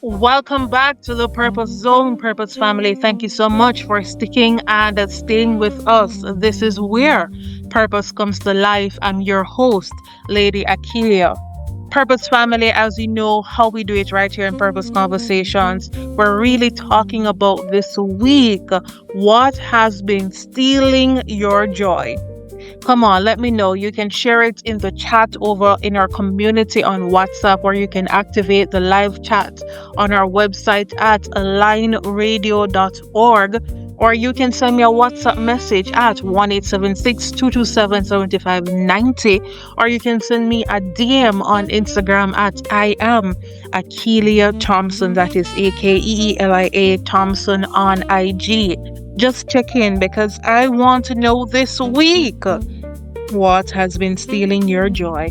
Welcome back to the Purpose Zone, Purpose Family. Thank you so much for sticking and staying with us. This is where purpose comes to life. I'm your host, Lady Akeelia. Purpose Family, as you know how we do it right here in Purpose Conversations, we're really talking about this week what has been stealing your joy. Come on, let me know. You can share it in the chat over in our community on WhatsApp, or you can activate the live chat on our website at alignradio.org, or you can send me a WhatsApp message at 1-876-227-7590, or you can send me a DM on Instagram at I am Akeelia Thompson. That is Akeelia Thompson on IG. Just check in because I want to know this week what has been stealing your joy.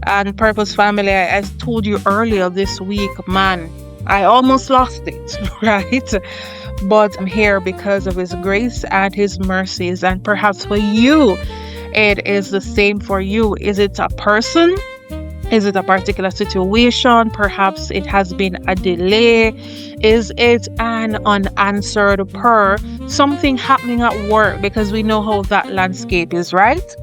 And Purpose Family, I told you earlier this week, man, I almost lost it, right? But I'm here because of His grace and His mercies. And perhaps for you, it is the same for you. Is it a person? Is it a particular situation? Perhaps it has been a delay. Is it an unanswered prayer? Something happening at work, because we know how that landscape is, right?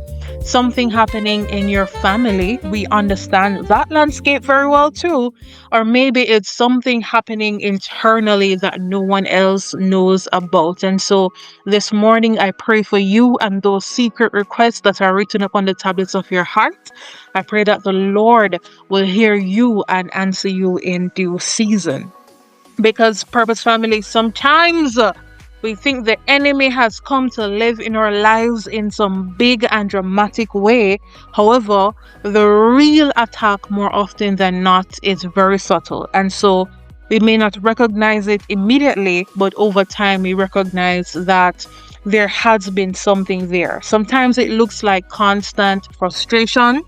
Something happening in your family. We understand that landscape very well too. Or maybe it's something happening internally that no one else knows about. And so this morning, I pray for you and those secret requests that are written upon the tablets of your heart. I pray that the Lord will hear you and answer you in due season. Because Purpose Family, sometimes we think the enemy has come to live in our lives in some big and dramatic way. However, the real attack, more often than not, is very subtle. And so we may not recognize it immediately, but over time we recognize that there has been something there. Sometimes it looks like constant frustration.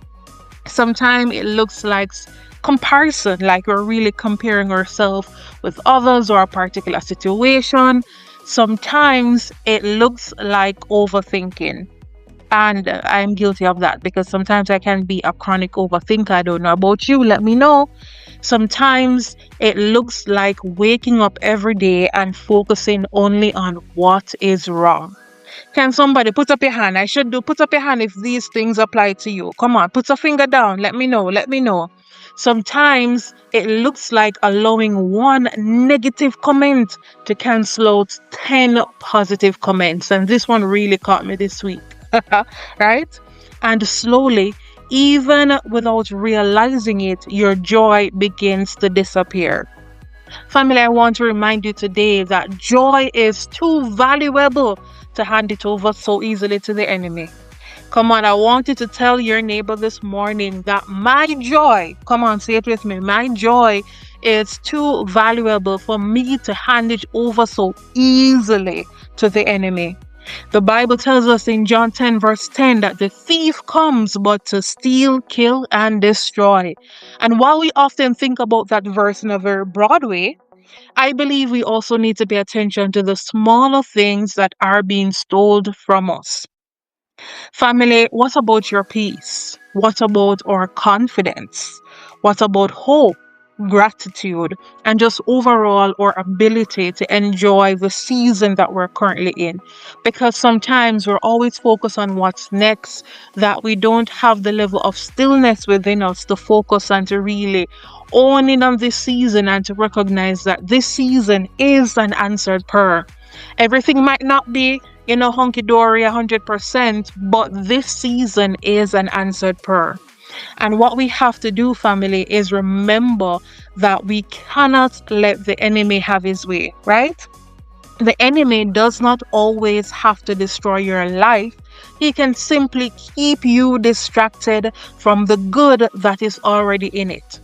Sometimes it looks like comparison, like we're really comparing ourselves with others or a particular situation. Sometimes it looks like overthinking. And I'm guilty of that because sometimes I can be a chronic overthinker. I don't know about you. Let me know. Sometimes it looks like waking up every day and focusing only on what is wrong. Can somebody put up your hand? I should do. Put up your hand if these things apply to you. Come on, put a finger down. Let me know. Let me know. Sometimes it looks like allowing one negative comment to cancel out 10 positive comments. And this one really caught me this week. Right? And slowly, even without realizing it, your joy begins to disappear. Family, I want to remind you today that joy is too valuable to hand it over so easily to the enemy. Come on, I want you to tell your neighbor this morning that my joy, come on, say it with me, my joy is too valuable for me to hand it over so easily to the enemy. The Bible tells us in John 10 verse 10 that the thief comes but to steal, kill, and destroy. And while we often think about that verse in a very broad way, I believe we also need to pay attention to the smaller things that are being stolen from us. Family, what about your peace? What about our confidence? What about hope, gratitude, and just overall our ability to enjoy the season that we're currently in? Because sometimes we're always focused on what's next, that we don't have the level of stillness within us to focus and to really own in on this season and to recognize that this season is an answered prayer. Everything might not be hunky-dory 100%, but this season is an answered prayer. And what we have to do, family, is remember that we cannot let the enemy have his way, right? The enemy does not always have to destroy your life. He can simply keep you distracted from the good that is already in it.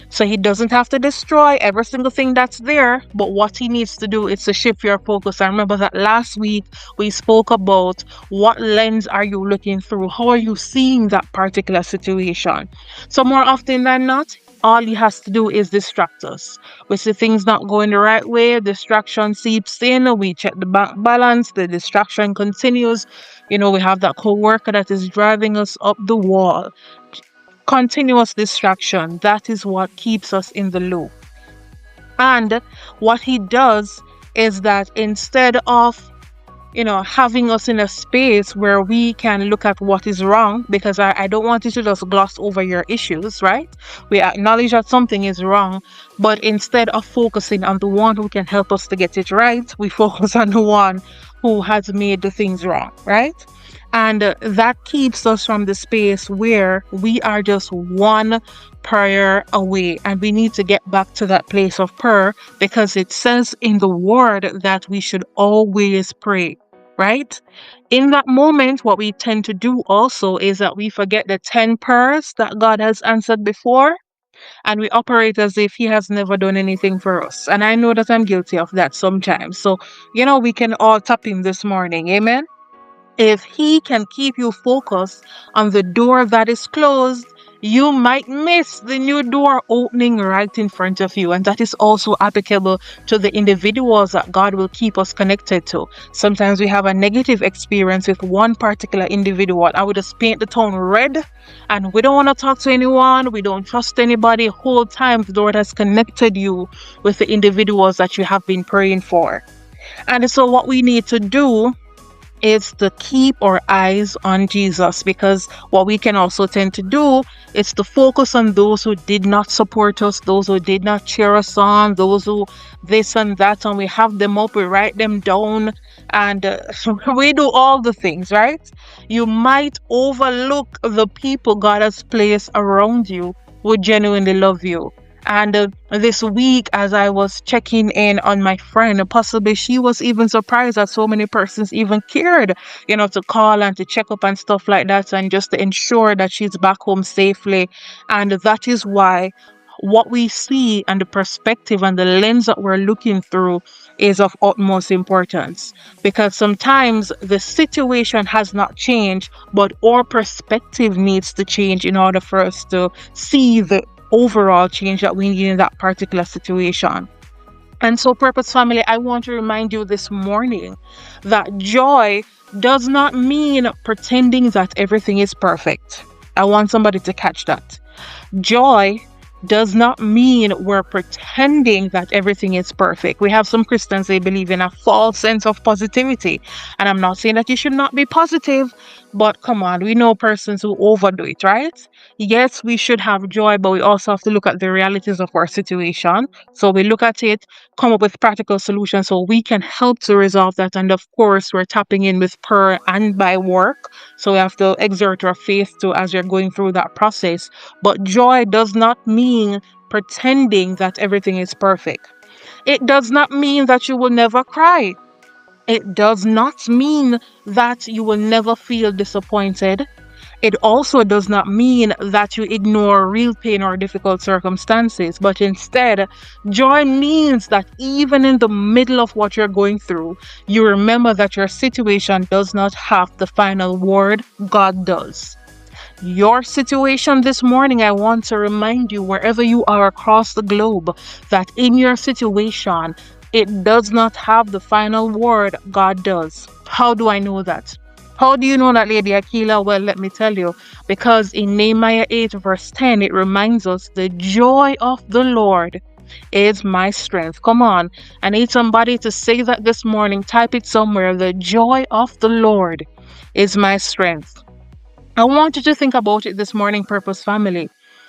So he doesn't have to destroy every single thing that's there, but what he needs to do is to shift your focus. I remember that last week we spoke about what lens are you looking through? How are you seeing that particular situation? So more often than not, all he has to do is distract us. We see things not going the right way, distraction seeps in, we check the bank balance, the distraction continues. We have that co-worker that is driving us up the wall. Continuous distraction, that is what keeps us in the loop. And what he does is that instead of having us in a space where we can look at what is wrong, because I don't want you to just gloss over your issues, right? We acknowledge that something is wrong, but instead of focusing on the one who can help us to get it right, we focus on the one who has made the things wrong, right? And that keeps us from the space where we are just one prayer away. And we need to get back to that place of prayer, because it says in the word that we should always pray, right? In that moment, what we tend to do also is that we forget the 10 prayers that God has answered before, and we operate as if He has never done anything for us. And I know that I'm guilty of that sometimes. So, we can all tap in this morning. Amen. If he can keep you focused on the door that is closed, you might miss the new door opening right in front of you. And that is also applicable to the individuals that God will keep us connected to. Sometimes we have a negative experience with one particular individual. I would just paint the town red, and we don't want to talk to anyone. We don't trust anybody. Whole time the Lord has connected you with the individuals that you have been praying for. And so what we need to do is to keep our eyes on Jesus, because what we can also tend to do is to focus on those who did not support us, those who did not cheer us on, those who this and that, and we have them up, we write them down, and we do all the things, right? You might overlook the people God has placed around you who genuinely love you. And this week, as I was checking in on my friend, possibly she was even surprised that so many persons even cared, to call and to check up and stuff like that, and just to ensure that she's back home safely. And that is why what we see and the perspective and the lens that we're looking through is of utmost importance, because sometimes the situation has not changed, but our perspective needs to change in order for us to see the overall change that we need in that particular situation. And so, Purpose Family, I want to remind you this morning that joy does not mean pretending that everything is perfect. I want somebody to catch that. Joy does not mean we're pretending that everything is perfect. We have some Christians, they believe in a false sense of positivity. And I'm not saying that you should not be positive, but come on, we know persons who overdo it, right? Yes, we should have joy, but we also have to look at the realities of our situation. So we look at it, come up with practical solutions so we can help to resolve that. And of course, we're tapping in with prayer and by work. So we have to exert our faith too as we're going through that process. But joy does not mean pretending that everything is perfect. It does not mean that you will never cry. It does not mean that you will never feel disappointed. It also does not mean that you ignore real pain or difficult circumstances, but instead, joy means that even in the middle of what you're going through, you remember that your situation does not have the final word. God does. Your situation this morning, I want to remind you, wherever you are across the globe, that in your situation, it does not have the final word. God does. How do I know that? How do you know that, Lady Akeelia? Well, let me tell you. Because in Nehemiah 8 verse 10, it reminds us, the joy of the Lord is my strength. Come on. I need somebody to say that this morning. Type it somewhere. The joy of the Lord is my strength. I want you to think about it this morning, Purpose Family.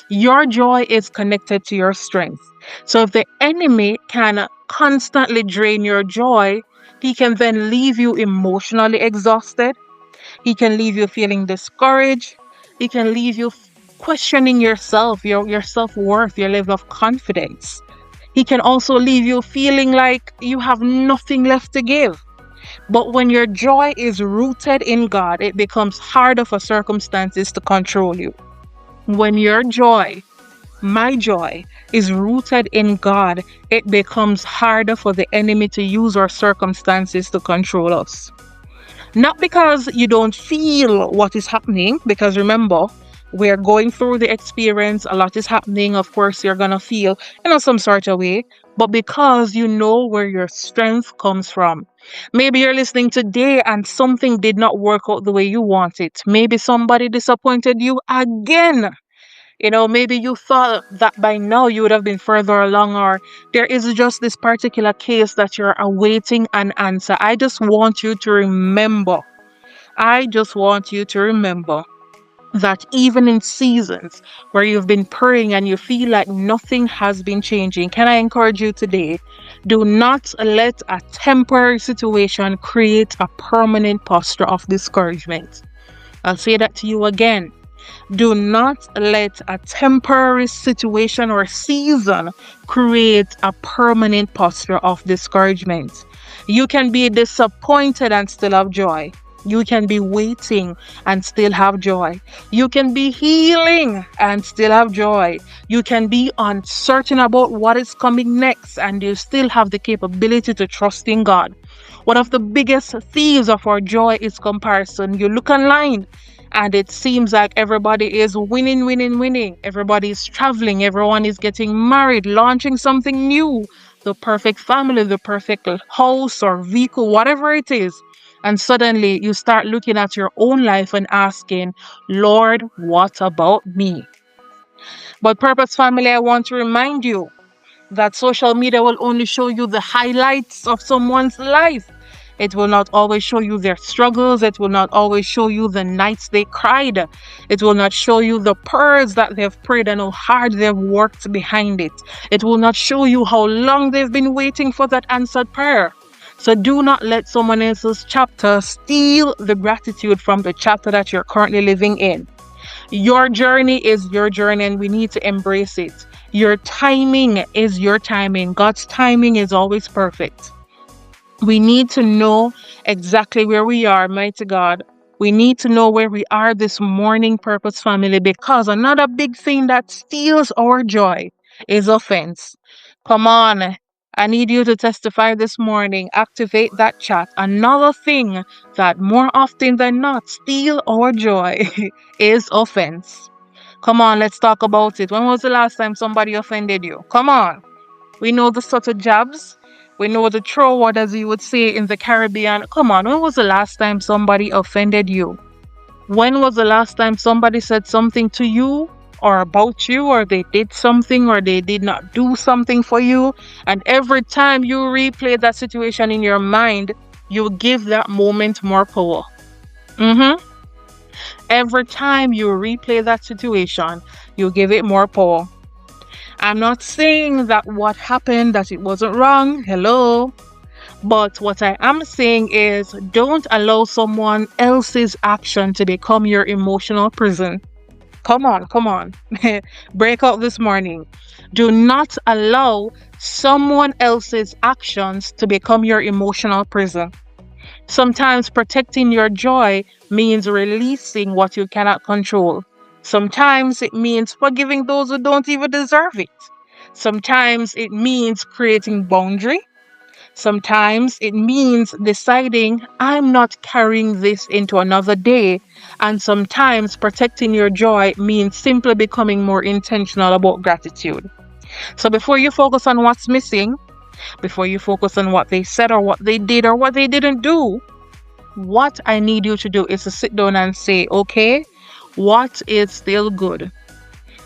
Your joy is connected to your strength. So if the enemy can constantly drain your joy, he can then leave you emotionally exhausted. He can leave you feeling discouraged. He can leave you questioning yourself, your self-worth, your level of confidence. He can also leave you feeling like you have nothing left to give. But when your joy is rooted in God, it becomes harder for circumstances to control you. When your joy, my joy, is rooted in God, it becomes harder for the enemy to use our circumstances to control us. Not because you don't feel what is happening, because remember, we're going through the experience, a lot is happening, of course you're going to feel, some sort of way, but because you know where your strength comes from. Maybe you're listening today and something did not work out the way you want it. Maybe somebody disappointed you again. Maybe you thought that by now you would have been further along, or there is just this particular case that you're awaiting an answer. I just want you to remember. I just want you to remember that even in seasons where you've been praying and you feel like nothing has been changing, can I encourage you today? Do not let a temporary situation create a permanent posture of discouragement. I'll say that to you again. Do not let a temporary situation or season create a permanent posture of discouragement. You can be disappointed and still have joy. You can be waiting and still have joy. You can be healing and still have joy. You can be uncertain about what is coming next and you still have the capability to trust in God. One of the biggest thieves of our joy is comparison. You look online and it seems like everybody is winning, winning, winning. Everybody is traveling. Everyone is getting married, launching something new. The perfect family, the perfect house or vehicle, whatever it is. And suddenly you start looking at your own life and asking, Lord, what about me? But Purpose Family, I want to remind you that social media will only show you the highlights of someone's life. It will not always show you their struggles. It will not always show you the nights they cried. It will not show you the prayers that they've prayed and how hard they've worked behind it. It will not show you how long they've been waiting for that answered prayer. So do not let someone else's chapter steal the gratitude from the chapter that you're currently living in. Your journey is your journey and we need to embrace it. Your timing is your timing. God's timing is always perfect. We need to know exactly where we are, mighty God. We need to know where we are this morning, Purpose Family, because another big thing that steals our joy is offense. Come on. I need you to testify this morning. Activate that chat. Another thing that more often than not steal our joy is offense. Come on, let's talk about it. When was the last time somebody offended you? Come on. We know the sort of jabs. We know the throwword, as you would say in the Caribbean. Come on, when was the last time somebody offended you? When was the last time somebody said something to you or about you, or they did something or they did not do something for you? And every time you replay that situation in your mind, you give that moment more power. Every time you replay that situation, you give it more power. I'm not saying that what happened, that it wasn't wrong. Hello. But what I am saying is don't allow someone else's action to become your emotional prison. Come on. Break out this morning. Do not allow someone else's actions to become your emotional prison. Sometimes protecting your joy means releasing what you cannot control. Sometimes it means forgiving those who don't even deserve it. Sometimes it means creating boundary. Sometimes it means deciding I'm not carrying this into another day. And sometimes protecting your joy means simply becoming more intentional about gratitude. So before you focus on what's missing, before you focus on what they said or what they did or what they didn't do, what I need you to do is to sit down and say, okay, what is still good?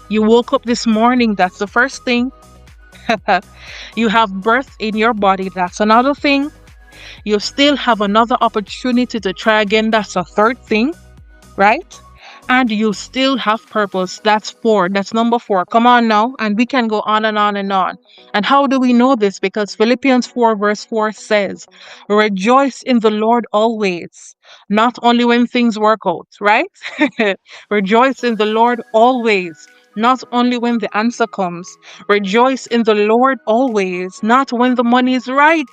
You woke up this morning, that's the first thing. You have breath in your body, that's another thing. You still have another opportunity to try again, that's a third thing, right? And you still have purpose, that's 4, that's number 4. Come on now, and we can go on and on and on. And how do we know this? Because Philippians 4 verse 4 says, rejoice in the Lord always, not only when things work out, right? Rejoice in the Lord always, not only when the answer comes. Rejoice in the Lord always, not when the money is right.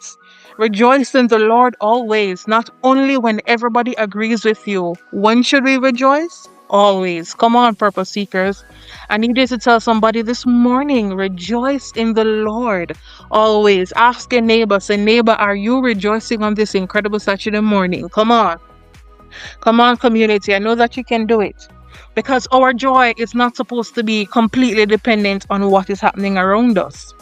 Rejoice in the Lord always, not only when everybody agrees with you. When should we rejoice? Always. Come on, purpose seekers. I need you to tell somebody this morning, rejoice in the Lord always. Ask your neighbor, say, neighbor, are you rejoicing on this incredible Saturday morning? Come on. Come on, community. I know that you can do it. Because our joy is not supposed to be completely dependent on what is happening around us.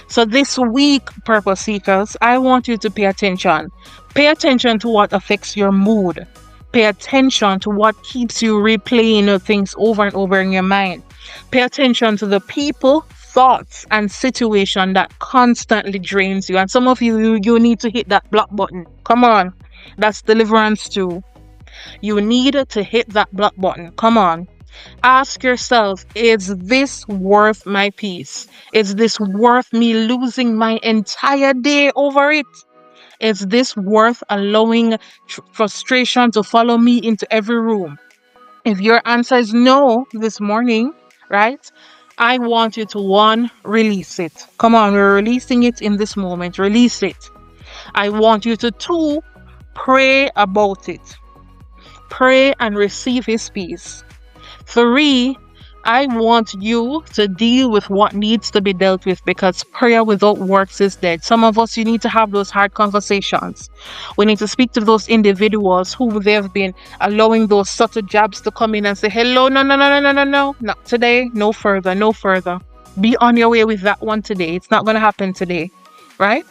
So this week, purpose seekers, I want you to pay attention. Pay attention to what affects your mood. Pay attention to what keeps you replaying things over and over in your mind. Pay attention to the people, thoughts, and situation that constantly drains you. And some of you need to hit that block button. Come on. That's deliverance too. You need to hit that block button. Come on. Ask yourself, is this worth my peace? Is this worth me losing my entire day over it? Is this worth allowing frustration to follow me into every room? If your answer is no this morning, right? I want you to one, release it. Come on, we're releasing it in this moment. Release it. I want you to two, pray about it. Pray and receive his peace. 3, I want you to deal with what needs to be dealt with, because prayer without works is dead. Some of us, you need to have those hard conversations. We need to speak to those individuals who they've been allowing those subtle jabs to come in and say, hello, no, not today, no further, no further. Be on your way with that one today. It's not going to happen today, right?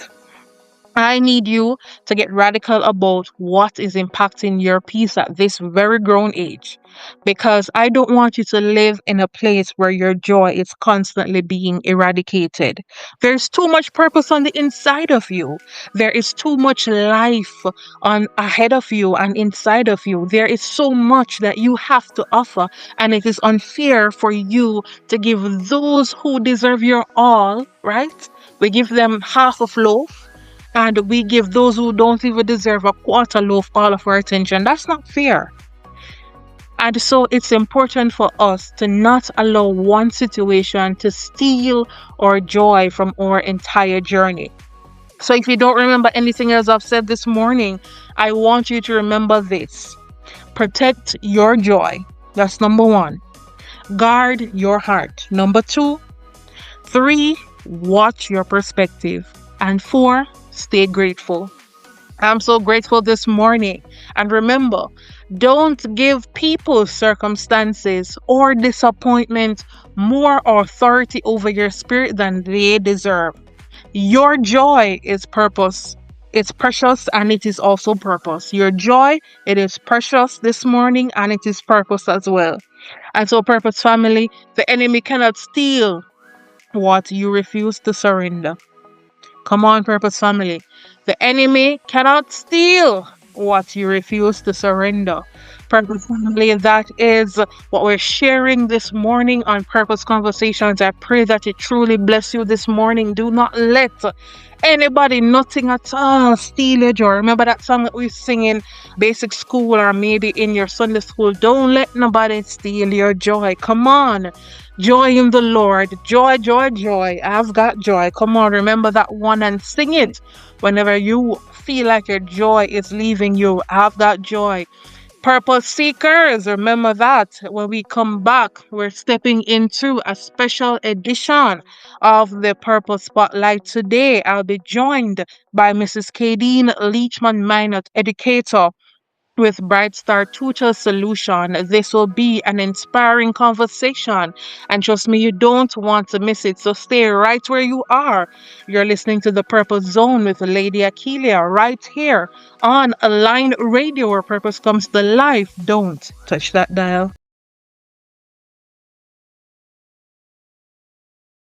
I need you to get radical about what is impacting your peace at this very grown age, because I don't want you to live in a place where your joy is constantly being eradicated. There's too much purpose on the inside of you. There is too much life on ahead of you and inside of you. There is so much that you have to offer, and it is unfair for you to give those who deserve your all, right? We give them half of loaf, and we give those who don't even deserve a quarter loaf all of our attention. That's not fair. And so it's important for us to not allow one situation to steal our joy from our entire journey. So if you don't remember anything else I've said this morning, I want you to remember this. Protect your joy. That's number 1. Guard your heart. Number 2. 3, watch your perspective. And 4, stay grateful. I'm so grateful this morning. And remember, don't give people, circumstances, or disappointment more authority over your spirit than they deserve. Your joy is purpose. It's precious, and it is also purpose. Your joy, it is precious this morning, and it is purpose as well. And so, purpose family, the enemy cannot steal what you refuse to surrender. Come on, purpose family. The enemy cannot steal what you refuse to surrender. Purpose family, that is what we're sharing this morning on Purpose Conversations. I pray that it truly bless you this morning. Do not let anybody, nothing at all, steal your joy. Remember that song that we sing in basic school or maybe in your Sunday school? Don't let nobody steal your joy. Come on. Joy in the Lord. Joy, joy, joy. I've got joy. Come on, remember that one and sing it whenever you feel like your joy is leaving you. I've got joy. Purpose seekers, remember that when we come back, we're stepping into a special edition of the Purpose Spotlight. Today, I'll be joined by Mrs. Kadeen Leachman Minot, educator with Bright Star Tutor Solution. This will be an inspiring conversation, and trust me, you don't want to miss it. So stay right where you are. You're listening to the Purpose Zone with Lady Akeelia right here on Align Radio, where purpose comes to life. Don't touch that dial.